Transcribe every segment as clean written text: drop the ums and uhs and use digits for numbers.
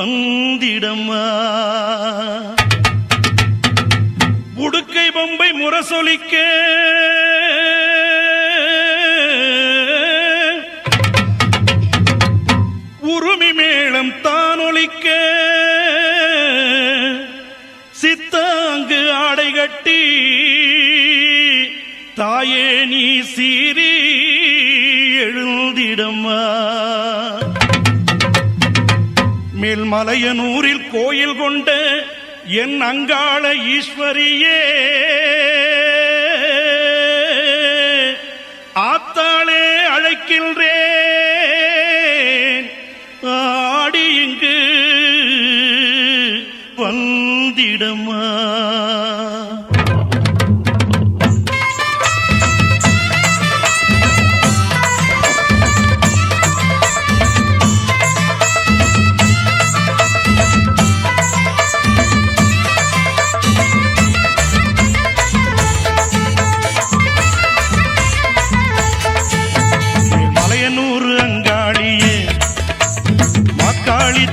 வந்திடம்மா. உடுக்கை பொம்பை முரசொலிக்க உருமி மேளம் தானொலிக்க சித்தாங்கு ஆடை கட்டி தாயே நீ சீறி எழுந்திடம்மா. மேல்மலையனூரில் கோயில் கொண்ட என் அங்காள ஈஸ்வரியே, ஆத்தாளே அழைக்கின்றேன் ஆடி இங்கு வந்திடம்மா.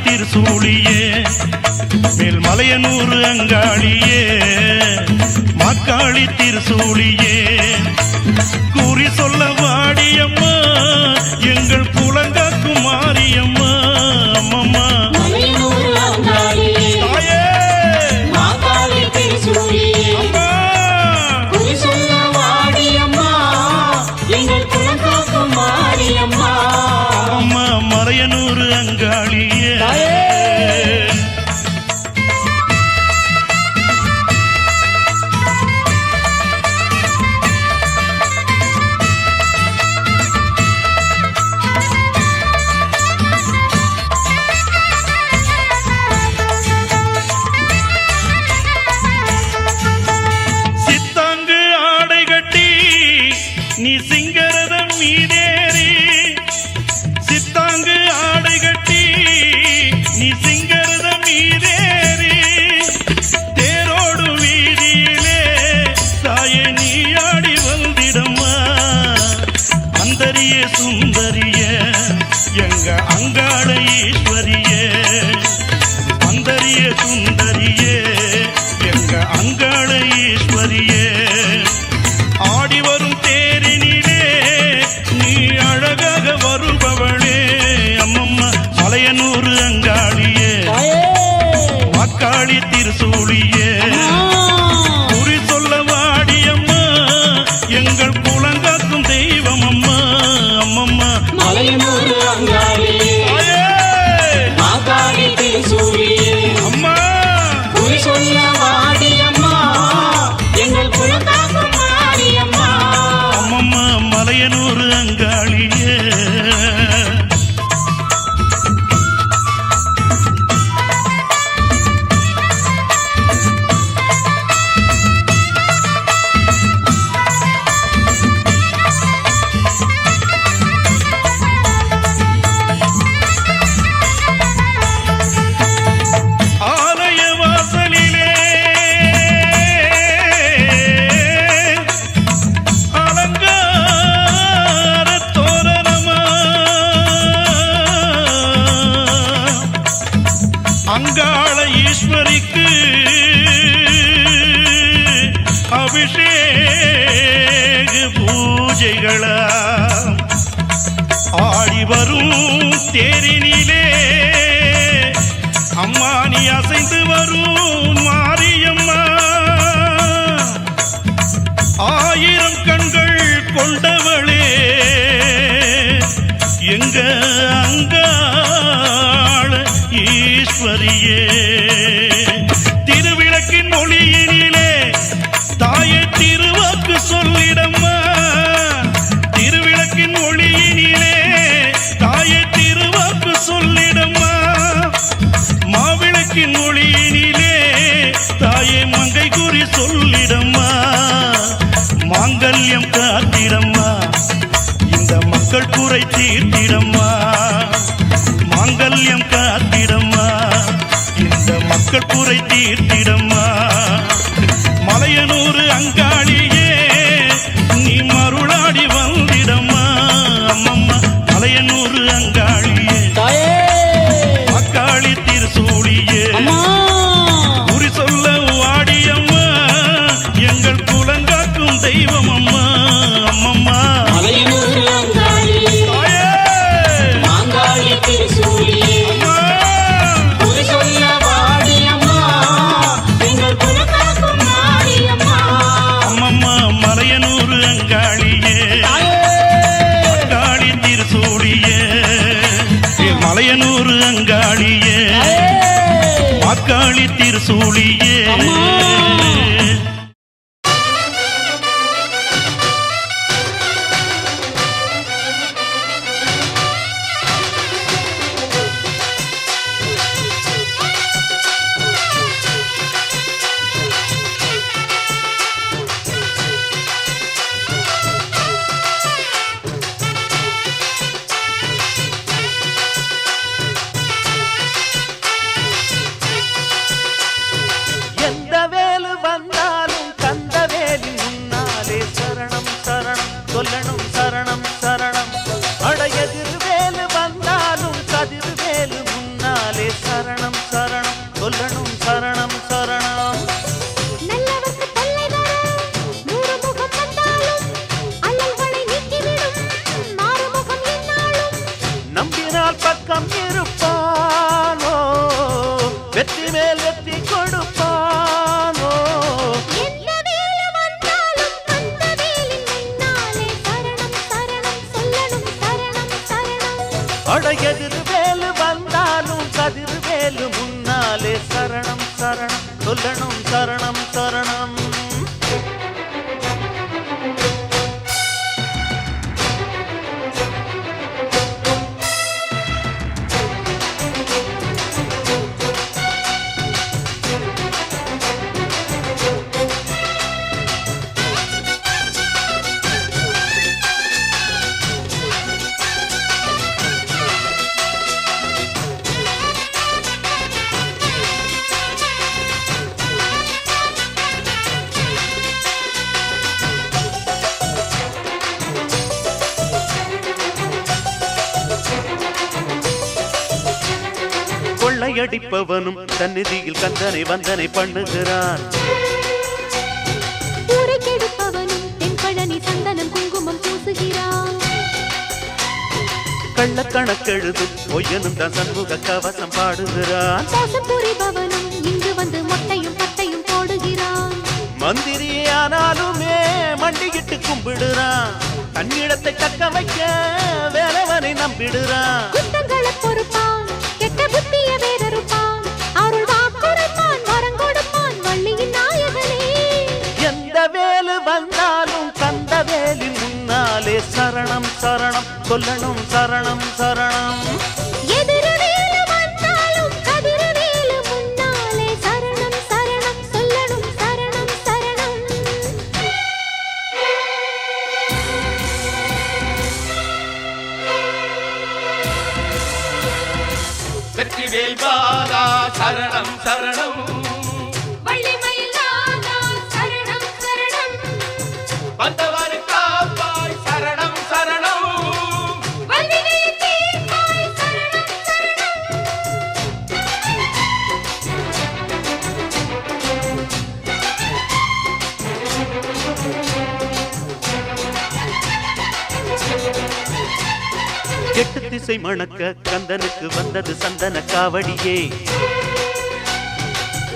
திருசூழியே மேல்மலையனூர் அங்காளியே மாக்காளி திருசூழியே கூறி சொல்ல வாடியம்மா எங்கள் புலங்காக்கும் மாரியம்மா. அம்மம்மா அம்மா மலையனூர் அங்காளியே. சித்தாங்கு ஆடை கட்டி நீ சிங்கரதம் மீதேறி, சித்தாங்கு ஆடை கட்டி நீ சிங்கரதம் மீதேறி தேரோடு வீதியிலே தாயே நீ ஆடி வந்திடம்மா. அந்தரிய சுந்தரிய எங்க அங்காள ஈஸ்வரியே, அந்தரிய சுந்தரியே எங்க அங்காள ஈஸ்வரியே, ஆடி வரும் தேரினிலே நீ அழகாக வருபவளே. அம்மம்மா மலையனூர் அங்காளியே மாக்காளி திருசூழியே குறி சொல்ல வாடியம்மா எங்கள் குலங்காக்கும் தெய்வம் அம்மா. அம்மம்மா மலையனூர் அங்காளியே மாக்காளி திருசூழியே அம்மா குறி சொல்ல வாடியம்மா எங்கள் குலங்காக்கும் மாரியம்மா. அம்மம்மா மலையனூர் அங்காளியே. ஆலய வாசலிலே அலங்கார தோரணமா அங்காள ஈஸ்வரிக்கு அபிஷேக பூஜைகளா ஆடி வரும் தேரினிலே அம்மா நீ அசைந்து வரும் மாரியம்மா. ஆயிரம் கண்கள் கொண்டவளே எங்க அங்காள ஈஸ்வரியே, திருவிளக்கின் ஒளியினிலே தாயே திருவாக்கு சொல்லிடம்மா. திருவிளக்கின் ஒளியினிலே தாயே திருவாக்கு சொல்லிடம்மா. மாவிளக்கின் ஒளியினிலே தாயே மங்கை குறி சொல்லிடம்மா. மாங்கல்யம் காத்திடம்மா இந்த மக்கள் குறை தீர்த்திடம்மா. மாங்கல்யம் காத்திடம்மா இந்த மக்கள் குறை தீர்த்திடம்மா. மலையனூர் அங்காளியே நீ மருளாடி வந்திடம்மா. அம்மம்மா மலையனூர் அங்காளியே மக்காளி திருசூ திரிசூலியே சொல்லணும் சரணம் சரணம் அட எதிர்வேலு வந்தாலும் கதிர்வேலு முன்னாலே சரணம் சரணம் சொல்லணும் சரணம் சரணம் நல்லவர்க்கு தொல்லை வர நூறு முகம் வந்தாலும் அல்லல்களை நீக்கிவிடும் மாறுமுகம் என்னாலும் நம்பினால் பக்கம் இருப்பானோ வெற்றி மேல் வெற்றி கொடுப்பானோ எதிர்வேலு வந்தாலும் கதிர்வேலு முன்னாலே சரணம் சரணம் சொல்லணும் சரணம் சரணம் கொள்ளையடிப்பவனும் சந்நிதியில் கந்தனை வந்தனை பண்ணுகிறான் ஊரை கெடுப்பவனும் தென்பழனி சந்தனம் குங்குமம் பூசுகிறான் கள்ளக்கணக்கெழுதும் பொய்யனும் தான் சண்முக கவசம் பாடுகிறான் மோசம் புரிபவனும் இங்கு வந்து மொட்டையும் பட்டையும் போடுகிறான் மந்திரியானாலுமே மண்டியிட்டு கும்பிடுறான் தன்னிடத்தை தக்க வைக்க வேலவனை நம்பிடுறான் குத்தங்களை பொறுப்பான் கெட்ட புத்திய வேறறுப்பான் அருள் வாக்குரைப்பான் வரம் கொடுப்பான் வள்ளியின் நாயகனே எந்த வேலு வந்தாலும் கந்த வேலின் முன்னாலே சரணம் சரணம் சொல்லணும் சரணம் சரணம் எதிரவேலு வந்தாலும் கதிரவேலு முன்னாலே சரணம் சரணம் சொல்லணும் சரணம் சரணம் வெற்றிவேல் பாலா சரணம் சரணம் வள்ளிமயில் நாதா சரணம் சரணம் வந்தவர் காப்பாய் சரணம் சரணம் வல்வினை தீர்ப்பாய் சரணம் சரணம் எட்டு திசை மணக்க கந்தனுக்கு வந்தது சந்தன காவடியே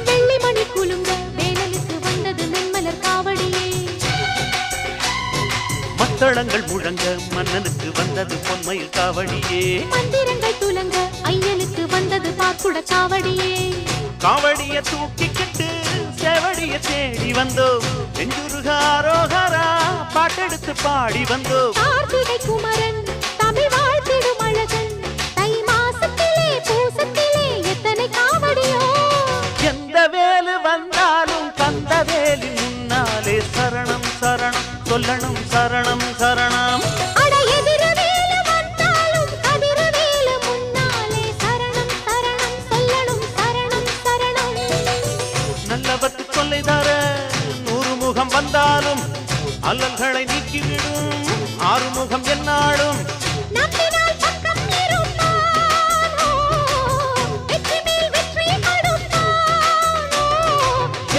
வெள்ளிமணி குலுங்க வேலனுக்கு வந்தது நென்மலர் காவடியே மத்தளங்கள் முழங்க மன்னனுக்கு வந்தது பொன்மயில் காவடியே மந்திரங்கள் துலங்க ஐயனுக்கு வந்தது பார்க்குட காவடியே காவடிய தூக்கிக்கிட்டு சேவடிய தேடி வந்தோம் நெஞ்சுருகாரோகரா பாட்டெடுத்து பாடி வந்தோம் கார்த்திகை குமரன் தமிழ் வாழ்த்திடும் அழகன் தை மாசத்திலே பூசத்திலே எத்தனை காவடியோ எந்த வேலு வந்தாலும் கந்த வேலி முன்னாலே சரணம் சரணம் சொல்லணும் சரணம் சரணம் அட எதிரவேலு வந்தாலும் கதிரவேலு முன்னாலே சரணம் சரணம் சொல்லணும் சரணம் சரணம் நல்லவர்க்கு தொல்லை தர நூறு முகம் வந்தாலும் அல்லல்களை நீக்கிவிடும் ஆறுமுகம் என்னாலும் நம்பினால் பக்கம் இருப்பானோ வெற்றி மேல் வெற்றி கொடுப்பானோ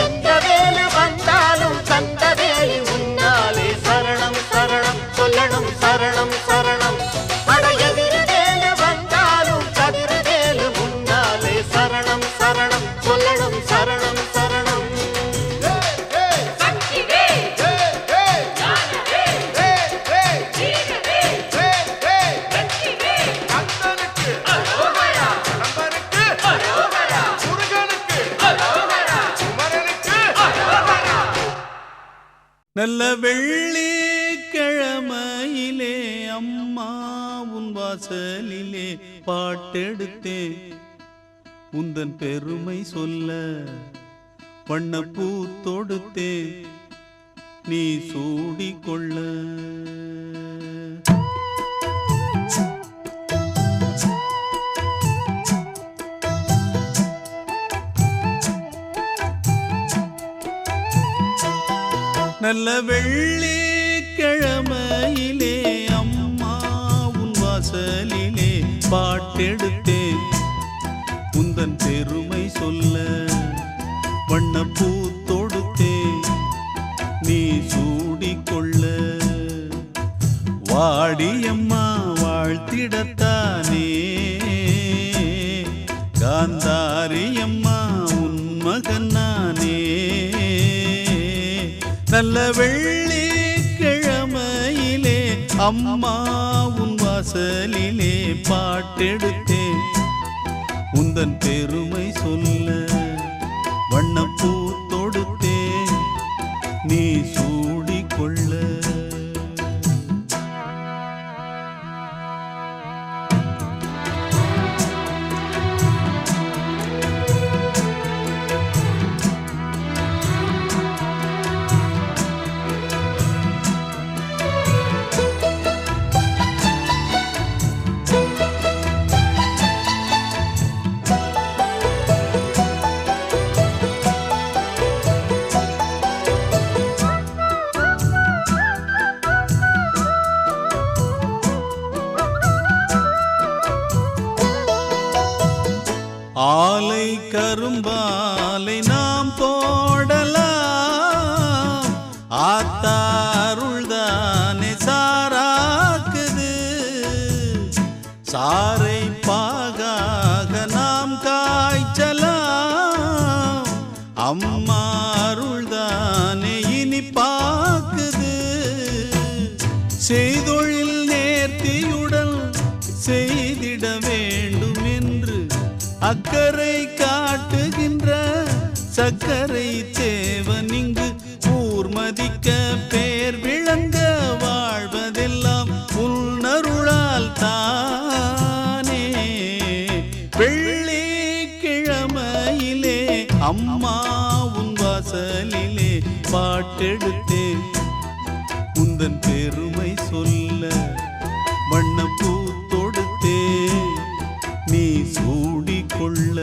எந்த வேலு வந்தாலும் கந்த வேலி முன்னாலே சரணம் சரணம் சொல்லணும் சரணம் சரணம் அட எதிர்வேலு வந்தாலும் கதிர்வேலு முன்னாலே சரணம் சரணம் சொல்லணும் சரணம் சரணம் கந்தனுக்கு அரோகரா கடம்பனுக்கு அரோகரா முருகனுக்கு அரோகரா நல்ல வெள்ளிக்கிழமையிலே அம்மா உன் வாசலிலே பாட்டெடுத்தேன் உந்தன் பெருமை சொல்ல வண்ணப்பூ தொடுத்தேன் நீ சூடிக்கொள்ள நல்ல வெள்ளிக்கிழமையிலே அம்மா உன் வாசலிலே பாட்டெடுத்தேன் உந்தன் பெருமை சொல்ல வண்ணப்பூ தொடுத்தேன் நீ சூடிக்கொள்ள வாடியம்மா வாழ்த்திடத்தானே காந்தாரியம்மா உன் மகன் நானே நல்ல வெள்ளிக்கிழமையிலே அம்மா உன் வாசலிலே பாட்டெடுத்தேன் உந்தன் பெருமை சொல்ல வண்ணப்பூ தொடுத்தேன் நீ சூடிக்கொள்ள ஆலை கரும்பாலை நாம் போடலாம் ஆத்தாருள்தானே சாராக்குது சாரை பாகாக நாம் காய்ச்சலாம் அம்மா அருள்தானே இனிப்பாக்குது செய்தொழில் நேர்த்தியுடன் செய்திட வேண்டும் என்று அக்கறை காட்டுகின்ற சக்கரை தேவன் இங்கு ஊர்மதிக்க பேர் விளங்க வாழ்வதெல்லாம் உள்நருளால் தானே வெள்ளிக்கிழமையிலே அம்மா உன் வாசலிலே பாட்டெடுத்தேன் உந்தன் பெருமை சொல்ல வண்ணப்பூ தொடுத்தேன் நீ சூடிக்கொள்ள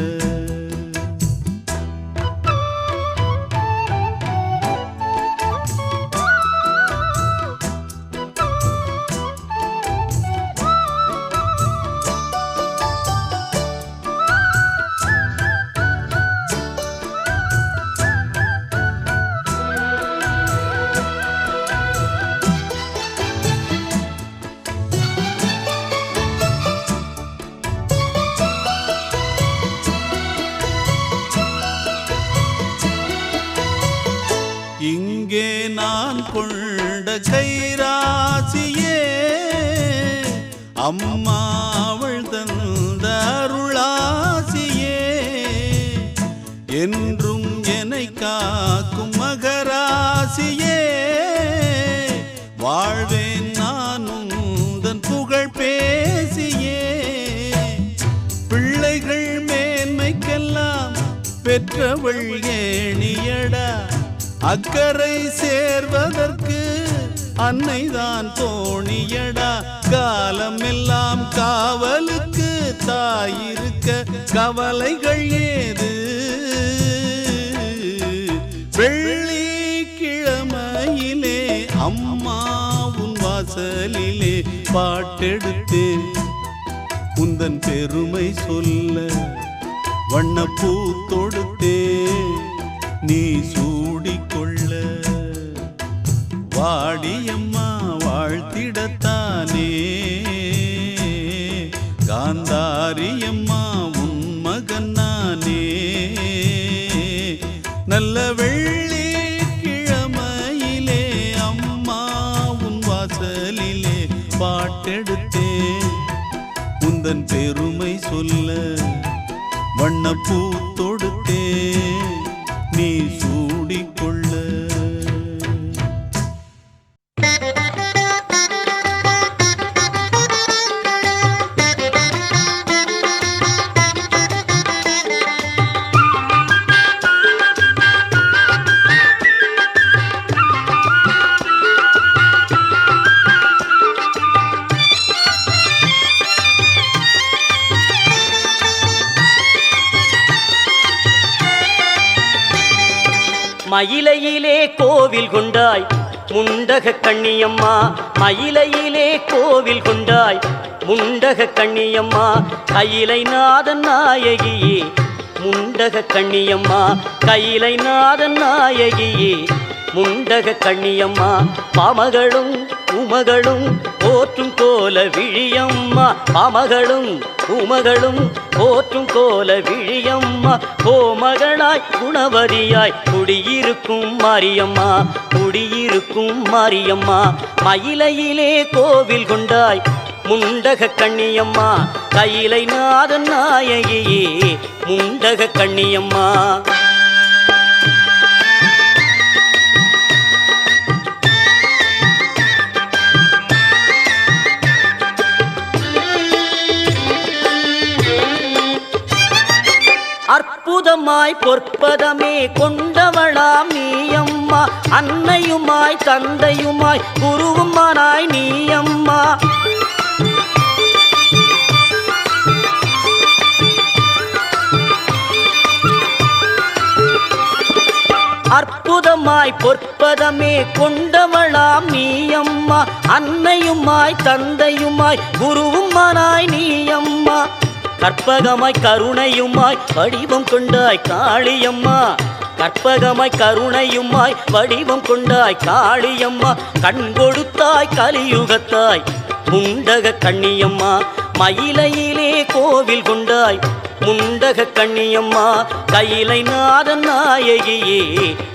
இங்கே நான் கொண்ட கைராசியே அம்மா அவள் தந்த அருளாசியே என்றும் என்னை காக்கும் மகராசியே வாழ்வேன் நான் உந்தன் புகழ் பேசியே பிள்ளைகள் மேன்மைக்கெல்லாம் பெற்றவள் ஏணியடா அக்கறை சேர்வதற்கு அன்னைதான் தோணியடா காலம் எல்லாம் காவலுக்கு தாயிருக்க கவலைகள் ஏது வெள்ளிக்கிழமையிலே அம்மா உன் வாசலிலே பாட்டெடுத்து உந்தன் பெருமை சொல்ல வண்ணப்பூ தொடுத்தே நீ சூடிக்கொள்ள வாடியம்மா வாழ்த்திடத்தானே காந்தாரியம்மா உன் மகன் நானே நல்ல வெள்ளிக்கிழமையிலே அம்மா உன் வாசலிலே பாட்டெடுத்தேன் உந்தன் பெருமை சொல்ல வண்ணப்பூ தொடுத்தே நீ சூடிக்கொள்ள மயிலையிலே கோவில் கொண்டாய் முண்டக கண்ணியம்மா, மயிலையிலே கோவில் கொண்டாய் முண்டக கண்ணியம்மா, கையிலை நாதன் நாயகியே முண்டக கண்ணியம்மா, கையிலை நாதன் நாயகியே முண்டக கண்ணியம்மா, பாமகளும் உமகளும் போற்றும் கோல விழியம்மா, பாமகளும் உமகளும் போற்றும் கோல விழியம்மா, கோமகனாய் குணவதியாய் குடியிருக்கும் மாரியம்மா, குடியிருக்கும் மாரியம்மா, மயிலையிலே கோவில் கொண்டாய் முண்டக கண்ணியம்மா, கையிலை நாதன் நாயகியே முண்டக கண்ணியம்மா. அற்புதமாய் பொற்பதமே கொண்டவளாம் நீயம்மா, அன்னையுமாய் தந்தையுமாய் குருவுமானாய் நீயம்மா, அற்புதமாய் பொற்பதமே கொண்டவளாம் நீயம்மா, அன்னையுமாய் தந்தையுமாய் குருவுமானாய் நீயம்மா, கற்பகமாய் கருணையுமாய் வடிவம் கொண்டாய் காளியம்மா, கற்பகமாய் கருணையுமாய் வடிவம் கொண்டாய் காளியம்மா, கண் கொடுத்தாய் கலியுகத்தாய் முண்டக கண்ணியம்மா, மயிலையிலே கோவில் கொண்டாய் முண்டக கண்ணியம்மா, கையிலை நாதன் நாயகியே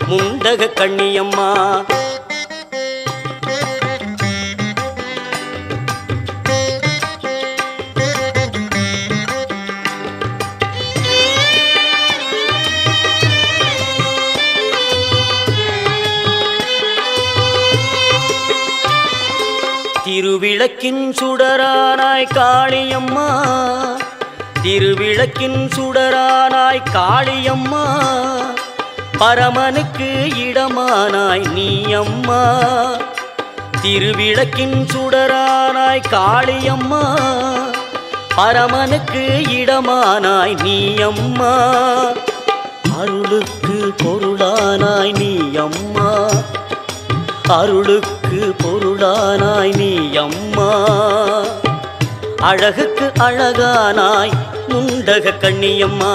முண்டக கண்ணியம்மா. திருவிளக்கின் சுடரானாய் காளியம்மா, திருவிளக்கின் சுடரானாய் காளியம்மா, பரமனுக்கு இடமானாய் நீயம்மா, திருவிளக்கின் சுடரானாய் காளியம்மா, பரமனுக்கு இடமானாய் நீயம்மா, அருளுக்கு பொருளானாய் நீயம்மா, அருளுக்கு பொருளானாய் நீயம்மா, அழகுக்கு அழகானாய் முண்டக கண்ணியம்மா,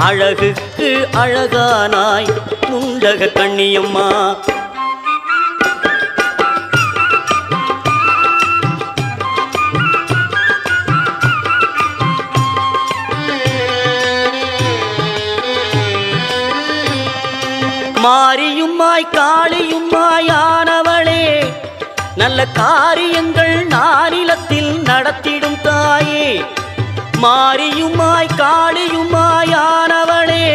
அழகுக்கு அழகானாய் முண்டக கண்ணியம்மா. மாரியுமாய் காளியுமாய் ஆனவளே, நல்ல காரியங்கள் நானிலத்தில் நடத்திடும் தாயே, மாரியுமாய் காளியுமாய் ஆனவளே,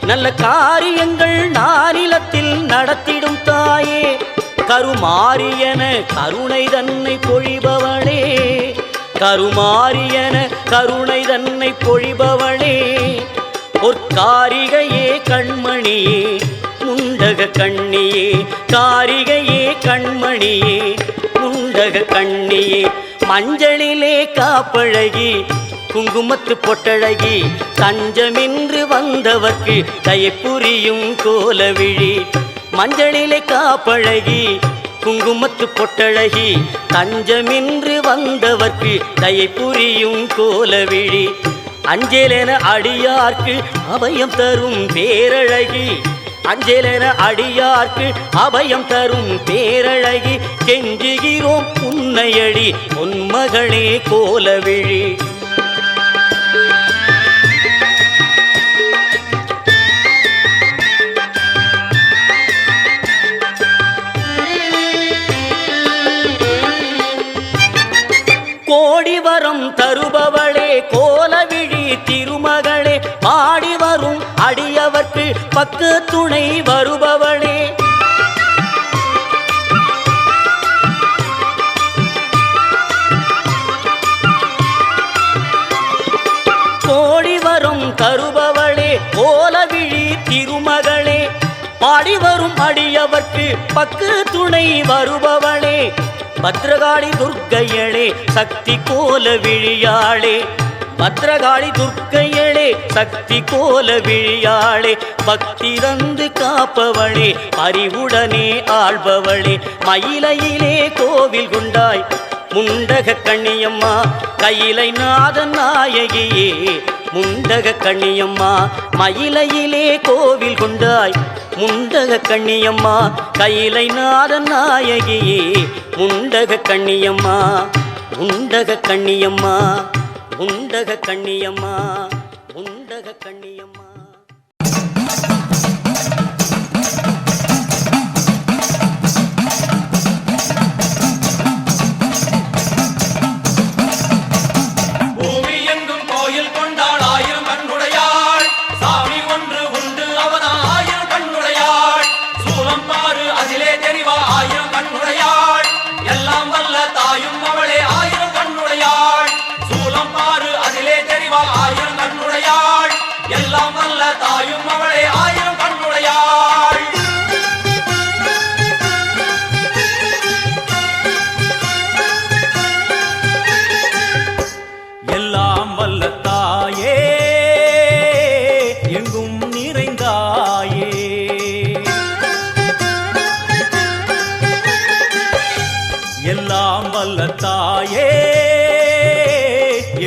நல்ல காரியங்கள் நானிலத்தில் நடத்திடும் தாயே, கருமாரியன கருணை தன்னை பொழிபவளே, கருமாரியன கருணை தன்னை பொழிபவளே, பொற்காரிகையே கண்மணியே முண்டக கண்ணியே, காரிகையே கண்மணியே முண்டக கண்ணியே, மஞ்சளிலே காப்பழகி குங்குமத்து பொட்டழகி, தஞ்சமின்று வந்தவர்க்கு தயப்புரியும் கோலவிழி, மஞ்சளிலே காப்பழகி குங்குமத்து பொட்டழகி, தஞ்சமின்று வந்தவர்க்கு தயப்புரியும் கோலவிழி, அஞ்சலென அடியார்க்கு அபயம் தரும் பேரழகி, அஞ்சலென அடியார்க்கு அபயம் தரும் பேரழகி, கெஞ்சுகிறோம் உன்னையடி பொன்மகளே கோலவிழி. கோடி வரம் தருபவளே கோலவிழி திருமகளே, பாடி வரும் அடியவர்க்கு பக்கு துணை வருபவளே, கோடி வரம் தருபவளே கோலவிழி திருமகளே, பாடி வரும் அடியவர்க்கு பக்கு துணை வருபவளே, பத்ரகாளி துர்க்கையளே சக்தி கோல விழியாளே, பத்ரகாளி துர்க்கையளே சக்தி கோல விழியாளே பக்தி தந்து காப்பவளே அறிவுடனே ஆள்பவளே மயிலையிலே கோவில் கொண்டாய் முண்டக கண்ணியம்மா கையிலை நாதன் நாயகியே முண்டக கண்ணியம்மா மயிலையிலே கோவில் கொண்டாய் முண்டக கண்ணியம்மா கையிலை நாதன் நாயகியே முண்டக கண்ணியம்மா முண்டக கண்ணியம்மா முண்டக கண்ணியம்மா முண்டக கண்ணியம்மா. பூமி எங்கும் கோயில் கொண்டாள் ஆயிரம் கண்ணுடையாள் சாமி ஒன்று உண்டு அவனா ஆயிரம் கண்ணுடையாள் சூலம் பாரு அதிலே தெரிவா ஆயிரம் கண்ணுடையாள் எல்லாம் வல்ல தாயும் அவளே ஆயிரம் கண்ணுடையாள் சூலம் பாரு அதிலே தெரிவா ஆயிரம் கண்ணுடையாள் எல்லாம் வல்ல தாயும் அவளே ஆயிரம் கண்ணுடையாள். எல்லாம் வல்ல தாயே எங்கும் நிறைந்தாயே எல்லாம் வல்ல தாயே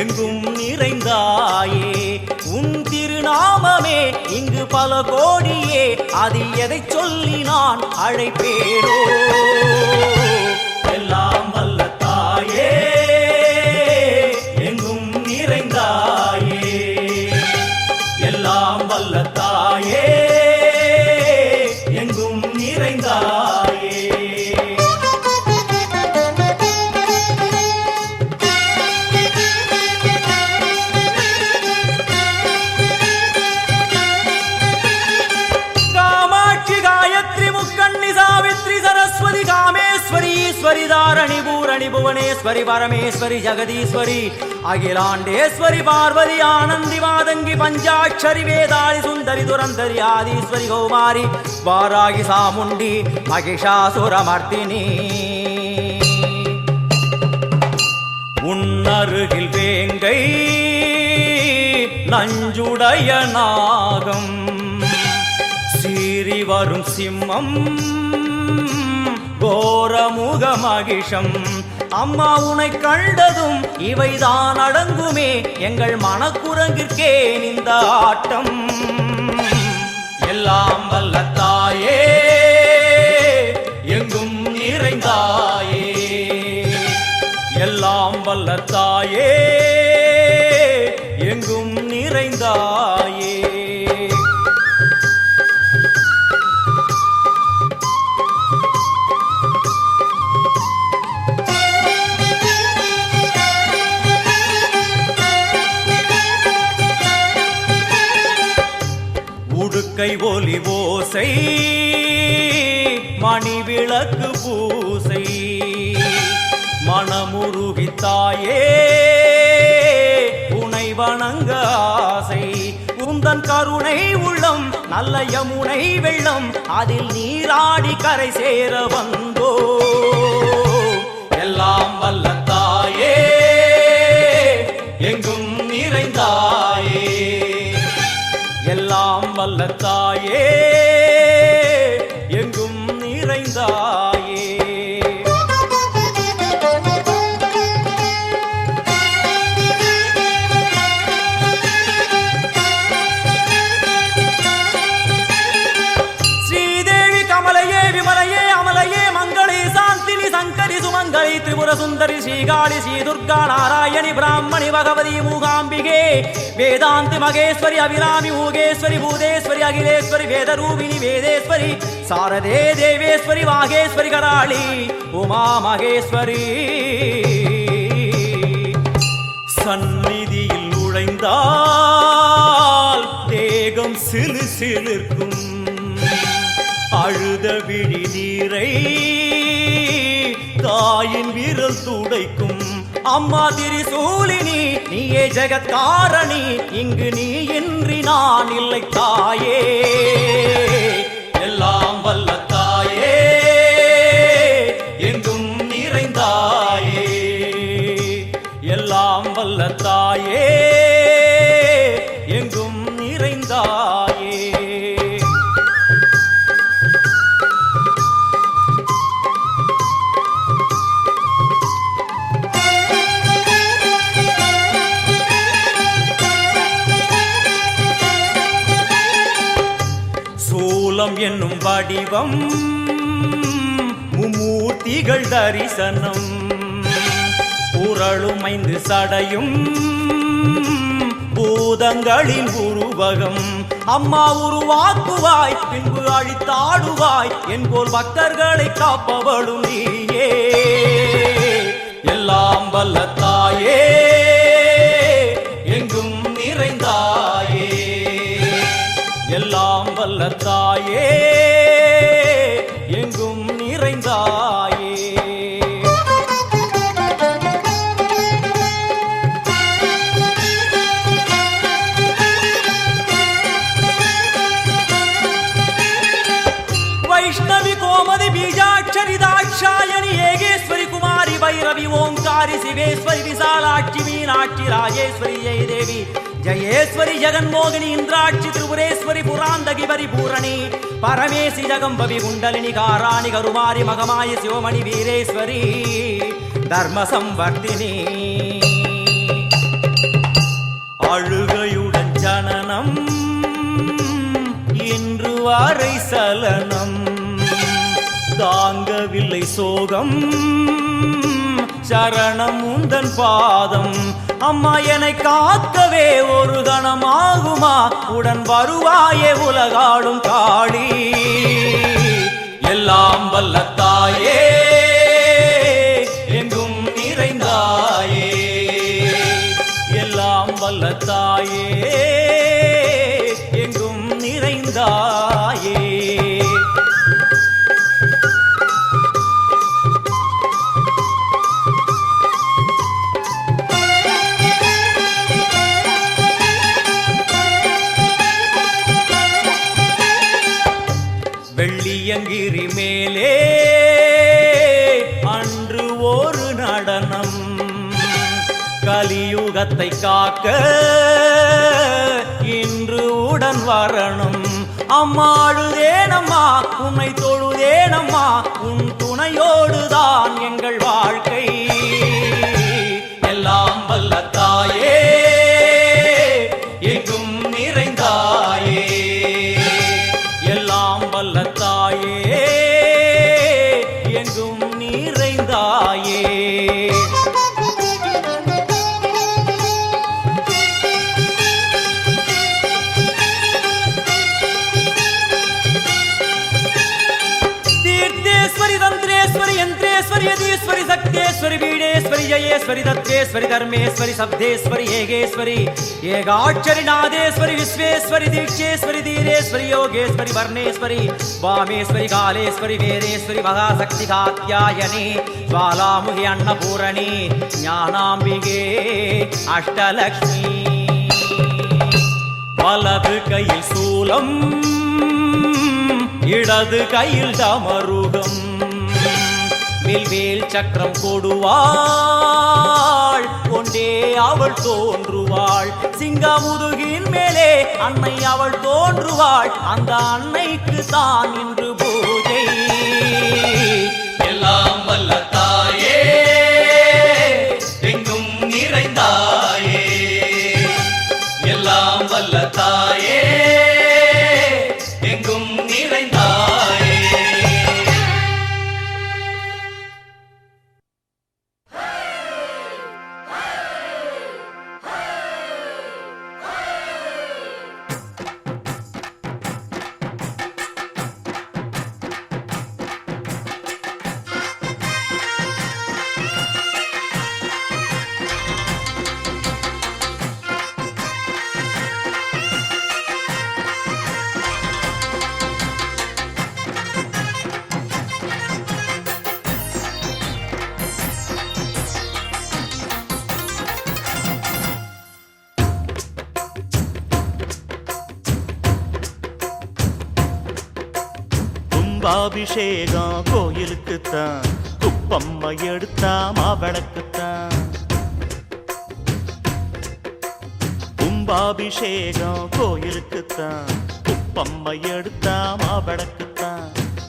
எங்கும் நிறைந்தாயே உன் திருநாமமே இங்கு பல கோடியே அது எதை சொல்லி நான் அழைப்பேனோ எல்லாம் வல்ல தாயே எங்கும் நிறைந்தாயே எல்லாம் வல்ல தாயே எங்கும் நிறைந்தாயே. காமாட்சி காயத்ரி முக்கண்ணி சாவித்ரி சரஸ்வதி காமேஸ்வரி ஈஸ்வரி தாரணி பூரணி புவனேஸ்வரி பரமேஸ்வரி ஜெகதீஸ்வரி அகிலாண்டேஸ்வரி பார்வதி ஆனந்தி மாதங்கி பஞ்சாட்சரி வேதாளி சுந்தரி துரந்தரி ஆதீஸ்வரி கௌமாரி வாராகி சாமுண்டி மகிஷாசுரமர்த்தினி உன்னருகில் வேங்கை நஞ்சுடைய நாகம் சீறி வரும் சிம்மம் கோரமுக மகிஷம் அம்மா உனை கண்டதும் இவைதான் அடங்குமே எங்கள் மனக்குரங்கிற்கே இந்த ஆட்டம் எல்லாம் வல்ல தாயே எங்கும் நிறைந்தாயே எல்லாம் வல்ல தாயே எங்கும் நிறைந்தாயே. உடுக்கை ஒலி ஓசை மணி விளக்கு பூசை மனமுருகித்தாயே உனை வணங்க ஆசை உந்தன் கருணை உள்ளம் நல்ல யமுனை வெள்ளம் அதில் நீராடி கரை சேர வந்தோ எல்லாம் வல்ல தாயே எங்கும் நிறைந்தாயே எல்லாம் வல்ல தாயே எங்கும் நிறைந்தாயே. ஸ்ரீதேவி கமலையே விமலையே அமலையே மங்களே சாந்தினி சங்கரி சுமங்கலி திரிபுர சுந்தரி ஸ்ரீகாளி ஸ்ரீ துர்கா நாராயணி பிராமணி பகவதி மூகாம்பிகே வேதாந்தி மகேஸ்வரி அபிராமி மூகேஸ்வரி பூதேஸ்வரி அகிலேஸ்வரி வேதரூபிணி வேதேஸ்வரி சாரதே தேவேஸ்வரி வாகேஸ்வரி கராளி உமா மகேஸ்வரி சந்நிதியில் நுழைந்தால் தேகம் சிலு சிலிர்க்கும் அழுத விழி நீரை தாயின் விரல் துடைக்கும் அம்மா திரிசூலினி நீயே ஜெகத்காரணி இங்கு நீ இன்றி நான் இல்லை தாயே எல்லாம் வல்ல தாயே எங்கும் நிறைந்தாயே எல்லாம் வல்ல தாயே வடிவம் மும்மூர்த்திகள் தரிசனம் உரளுமைந்து சடையும் பூதங்களின் உருவகம் அம்மா உருவாக்குவாய் பின்பு அழித்தாடுவாய் என்போல் பக்தர்களை காப்பவளும் நீயே எல்லாம் வல்ல தாயே எங்கும் நிறைந்தாயே எல்லாம் வல்ல தாயே எங்கும் நிறைந்தாயே வைஷ்ணவி கோமதி பீஜாட்சரி தாட்சாயணி ஏகேஸ்வரி குமாரி வைரவி ஓங்காரி சிவேஸ்வரி விசாலாட்சி மீனாட்சி ராஜேஸ்வரி ஜெயதேவி ஜயேஸ்வரி ஜெகன்மோகினி இந்திராட்சி திரிபுரேஸ்வரி புராந்தகி பரிபூரணி பரமேசி ஜகம்பவி குண்டலினி காராணி கருமாரி மகமாயி சிவமணி வீரேஸ்வரி தர்ம சம்வர்த்தினி அழுகையுடன் ஜனனம் இன்று வரை சலனம் தாங்கவில்லை சோகம் சரணம் உந்தன் பாதம் அம்மா என்னை காக்கவே ஒரு கணமாகுமா உடன் வருவாயே உலகாடும் காளி எல்லாம் வல்ல தாயே எங்கும் நிறைந்தாயே எல்லாம் வல்ல தாயே எங்கும் நிறைந்தாயே வெள்ளியங்கிரி மேலே அன்று ஒரு நடனம் கலியுகத்தை காக்க இன்று உடன் வரணும் அம்மாடுதேனம்மா உன்னை தொழுதேனம்மா உன் துணையோடுதான் எங்கள் வாழ்க்கை எல்லாம் வல்ல தாயே எங்கும் நிறைந்தாயே எல்லாம் வல்ல தாயே எங்கும் நிறைந்தாயே तीर्थेश्वरी तंत्रेश्वरी यंत्रेश्वरी यदीश्वरी शक्तेश्वरी बीडेश्वरी जयेश्वरी दत्तेश्वरी धर्मेश्वरी शब्देश्वरी येगेश्वरी येगाक्षरी नादेश्वरी विश्वेश्वरी दीक्षेश्वरी धीरेश्वरी योगेश्वरी वर्णेश्वरी वामेश्वरी कालेश्वरी वीरेश्वरी महाशक्ति कात्यायनी ज्वालामुखी अन्नपूरणी ज्ञानाम्बिके अष्टलक्ष्मी वलது கையில் சூலம் இடது கையில் டமருகம் வில்வேல் சக்கரம் கொடுவாள் கொண்டே அவள் தோன்றுவாள் சிங்கமுதுகின் மேலே அன்னை அவள் தோன்றுவாள் அந்த அன்னைக்கு தான் இன்று பூஜை எல்லாம் வல்ல தாயே எங்கும் நிறைந்தாயே எல்லாம் வல்ல தாயே எங்கும் நிறைந்தாயே கும்பாபிஷேகம் கோயிலுக்குத்தான் குப்பம்மா எடுத்தா மாவிளக்குத்தான் கும்பாபிஷேகம் கோயிலுக்குத்தான் குப்பம்மா எடுத்தா மாவிளக்குத்தான்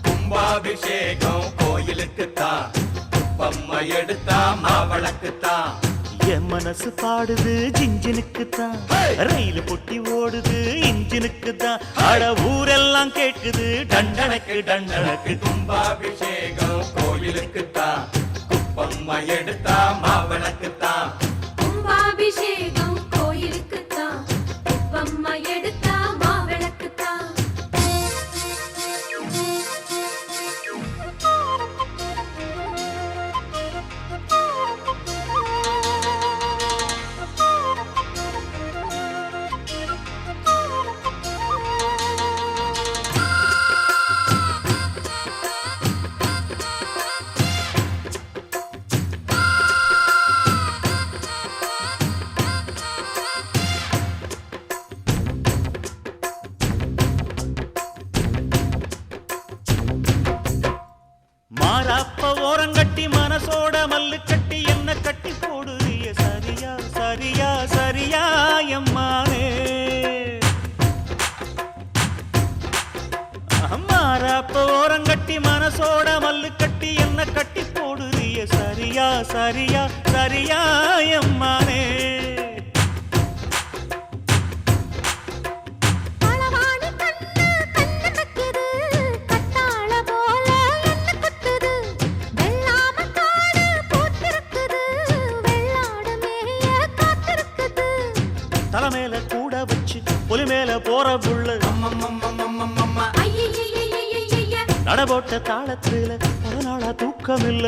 கும்பாபிஷேகம் கோயிலுக்குத்தான் குப்பம்மா எடுத்தா மாவிளக்குத்தான் என் மனசு பாடுது ஜிஞ்சினுக்குத்தான், ரயில் பொட்டி ஓடுது இன்ஜினுக்குத்தான். அட ஊரெல்லாம் கேட்குது டண்டனக்கு டண்டனக்கு. கும்பாபிஷேகம் கோயிலுக்குத்தான், குப்பம்மா எடுத்தா மாவிளக்குத்தான். கும்பாபிஷேகம் கோயிலுக்குத்தான், குப்பம்மா எடுத்தா மாவிளக்குத்தான். மாறாப்ப ஓரங்கட்டி மனசோட மல்லு கட்டி என்ன கட்டி போடுறிய சரியா சரியா சரியா எம்மானே. மாறாப்ப ஓரங்கட்டி மனசோட மல்லு கட்டி என்ன கட்டி போடுறிய சரியா சரியா சரியா எம்மானே. தலைமையில கூட வச்சு புலி மேல போற புள்ள நடபோட்ட தாளத்துல பல நாளா தூக்கம் இல்ல.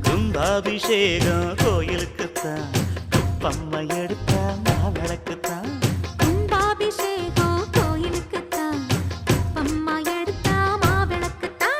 கும்பாபிஷேகம் கோயிலுக்குத்தான், குப்பம்மா எடுத்த மாவிளக்குத்தான். கும்பாபிஷேகம் கோயிலுக்குத்தான், குப்பம்மா எடுத்தா மாவிளக்குத்தான்.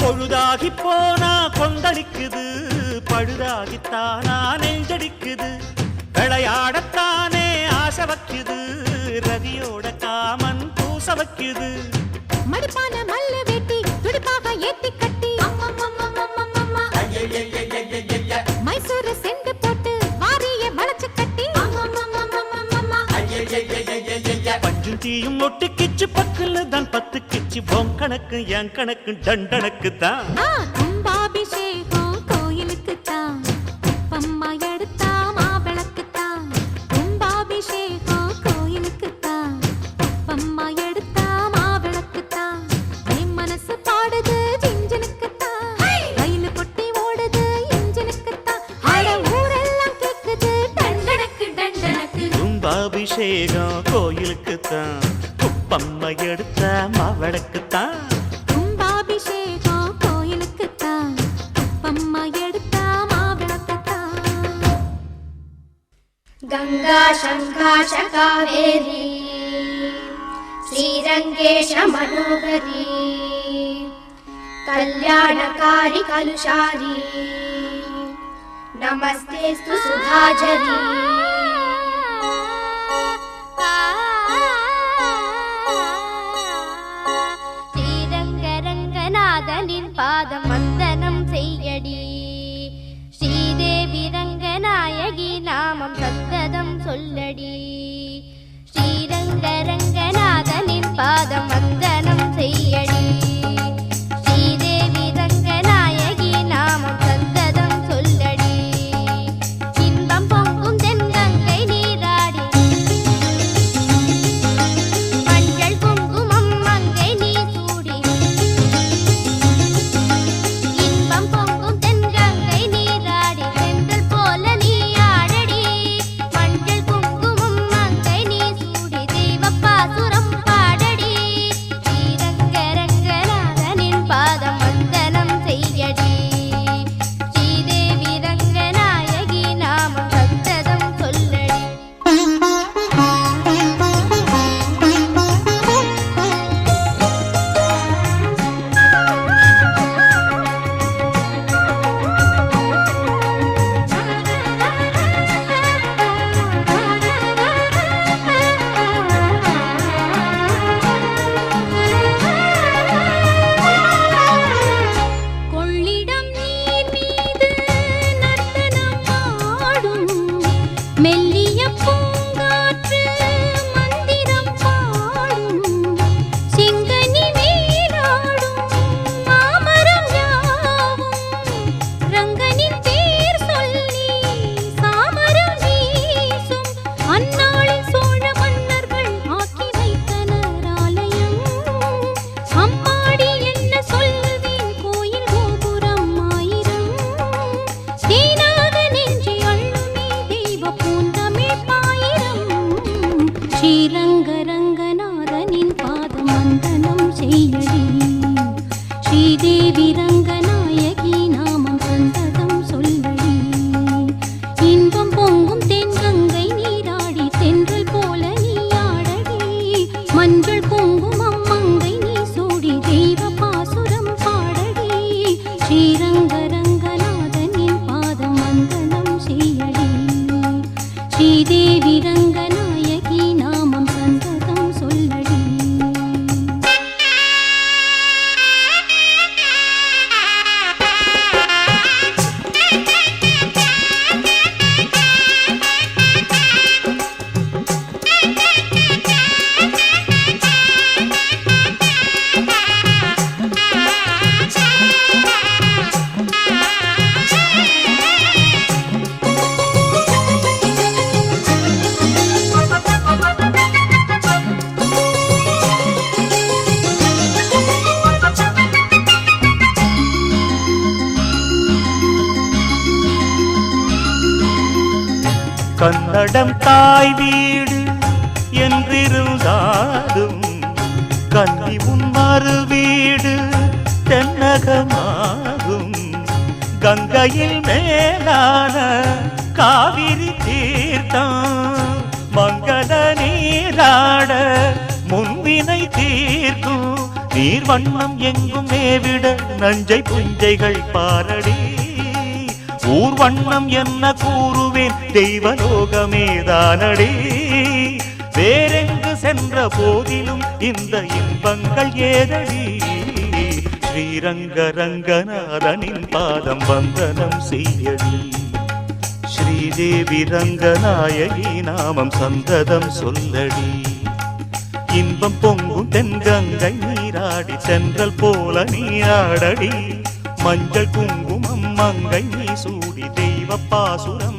பொழுதாகி போனா கொந்தளிக்குது, பழுதாகித்தானா நெஞ்சடிக்குது. விளையாடத்தானே ஆசை வைக்குது, ரதியோட காமன் பூச வைக்குது. மடிப்பான மல்லு வெட்டி துடிப்பாக ஏத்தி கட்டி மைசூர் செண்டு போட்டு வாரிய வளைச்சு கட்டி பஞ்சும் தீயும் ஒட்டி கிச்சு பக்கல தான் பத்து கிச்சு. பொன் கணக்கு என் கணக்கு டண்டனக்கு தான். கும்பாபிஷேகம் கோயிலுக்குத்தான், குப்பம்மா எடுத்தா மாவிளக்குத்தான். கும்பாபிஷேகம் கோயிலுக்குத்தான், குப்பம்மா எடுத்தா மாவிளக்குத்தான். என் மனசு பாடுது ஜிஞ்சினுக்குத்தான், ரயில் பொட்டி ஓடுது இன்ஜினுக்குத்தான். அட ஊரெல்லாம் கேக்குது டண்டனக்கு டண்டனக்கு. கும்பாபிஷேகம் கோயிலுக்குத்தான், குப்பம்மா எடுத்த மாவிளக்குத்தான். கும்பாபிஷேகம் கோயிலுக்குத்தான், குப்பம்மா எடுத்தா மாவிளக்குத்தான். गंगा शंकाश कावेरी श्रीरंगेश मनोहरी कल्याणकारी कलुषारी नमस्तेस्तु सुधाझरी ஸ்ரீரங்கரங்கநாதனின் பாதம் வந்தனம் செய்யடி ஸ்ரீதேவி ரங்கநாயகி நாமம் சந்ததம் சொல்லடி ஸ்ரீரங்கரங்கநாதனின் பாதம் வந்தனம் செய்யடி ஸ்ரீதேவி ரங்கநாயகி நாமம் சந்ததம் சொல்லடி இன்பம் பொங்கும் தென்கங்கை நீராடி மஞ்சள் குங்குமம் மங்கை நீ சூடி ஸ்ரீரங்கரங்கநாதனின் பாதம் வந்தனம் செய்யடி ஸ்ரீதேவி ரங்கநாயகி நாமம் சந்ததம் சொல்லடி இன்பம் பொங்கும் தென்கங்கை நீராடி தென்றல் போல நீ ஆடடி மஞ்சள் குங்குமம் மங்கை நீ சூடி தெய்வ பாசுரம் பாடடி ஸ்ரீரங்கரங்கநாதனின் பாதம் வந்தனம் செய்யடி ஸ்ரீதேவி ரங்கநாயகி நாமம் சந்ததம் சொல்லடி கன்னடம் தாய் வீடு என்றிருந்தாலும் கன்னி உன் மறு வீடு தென்னகமாகும் கங்கையில் மேலான காவிரி தீர்த்தம் மங்கள நீராட முன்வினை தீர்க்கும் நீர் வண்ணம் எங்கும் மேவிட நஞ்சை புஞ்சைகள் பாரடி ஊர் வண்ணம் என்ன கூறுவேன் தெய்வலோகமேதானடி வேறெங்கு சென்ற போதிலும் இந்த இன்பங்கள் ஏதடி ஸ்ரீரங்கரங்கநாதனின் பாதம் வந்தனம் செய்யடி ஸ்ரீதேவி ரங்கநாயகி நாமம் சந்ததம் சொல்லடி இன்பம் பொங்கும் தென்கங்கை நீராடி தென்றல் போல நீராடடி மஞ்சள் குங்குமம் மங்கை நீ சூடி தெய்வ பாசுரம்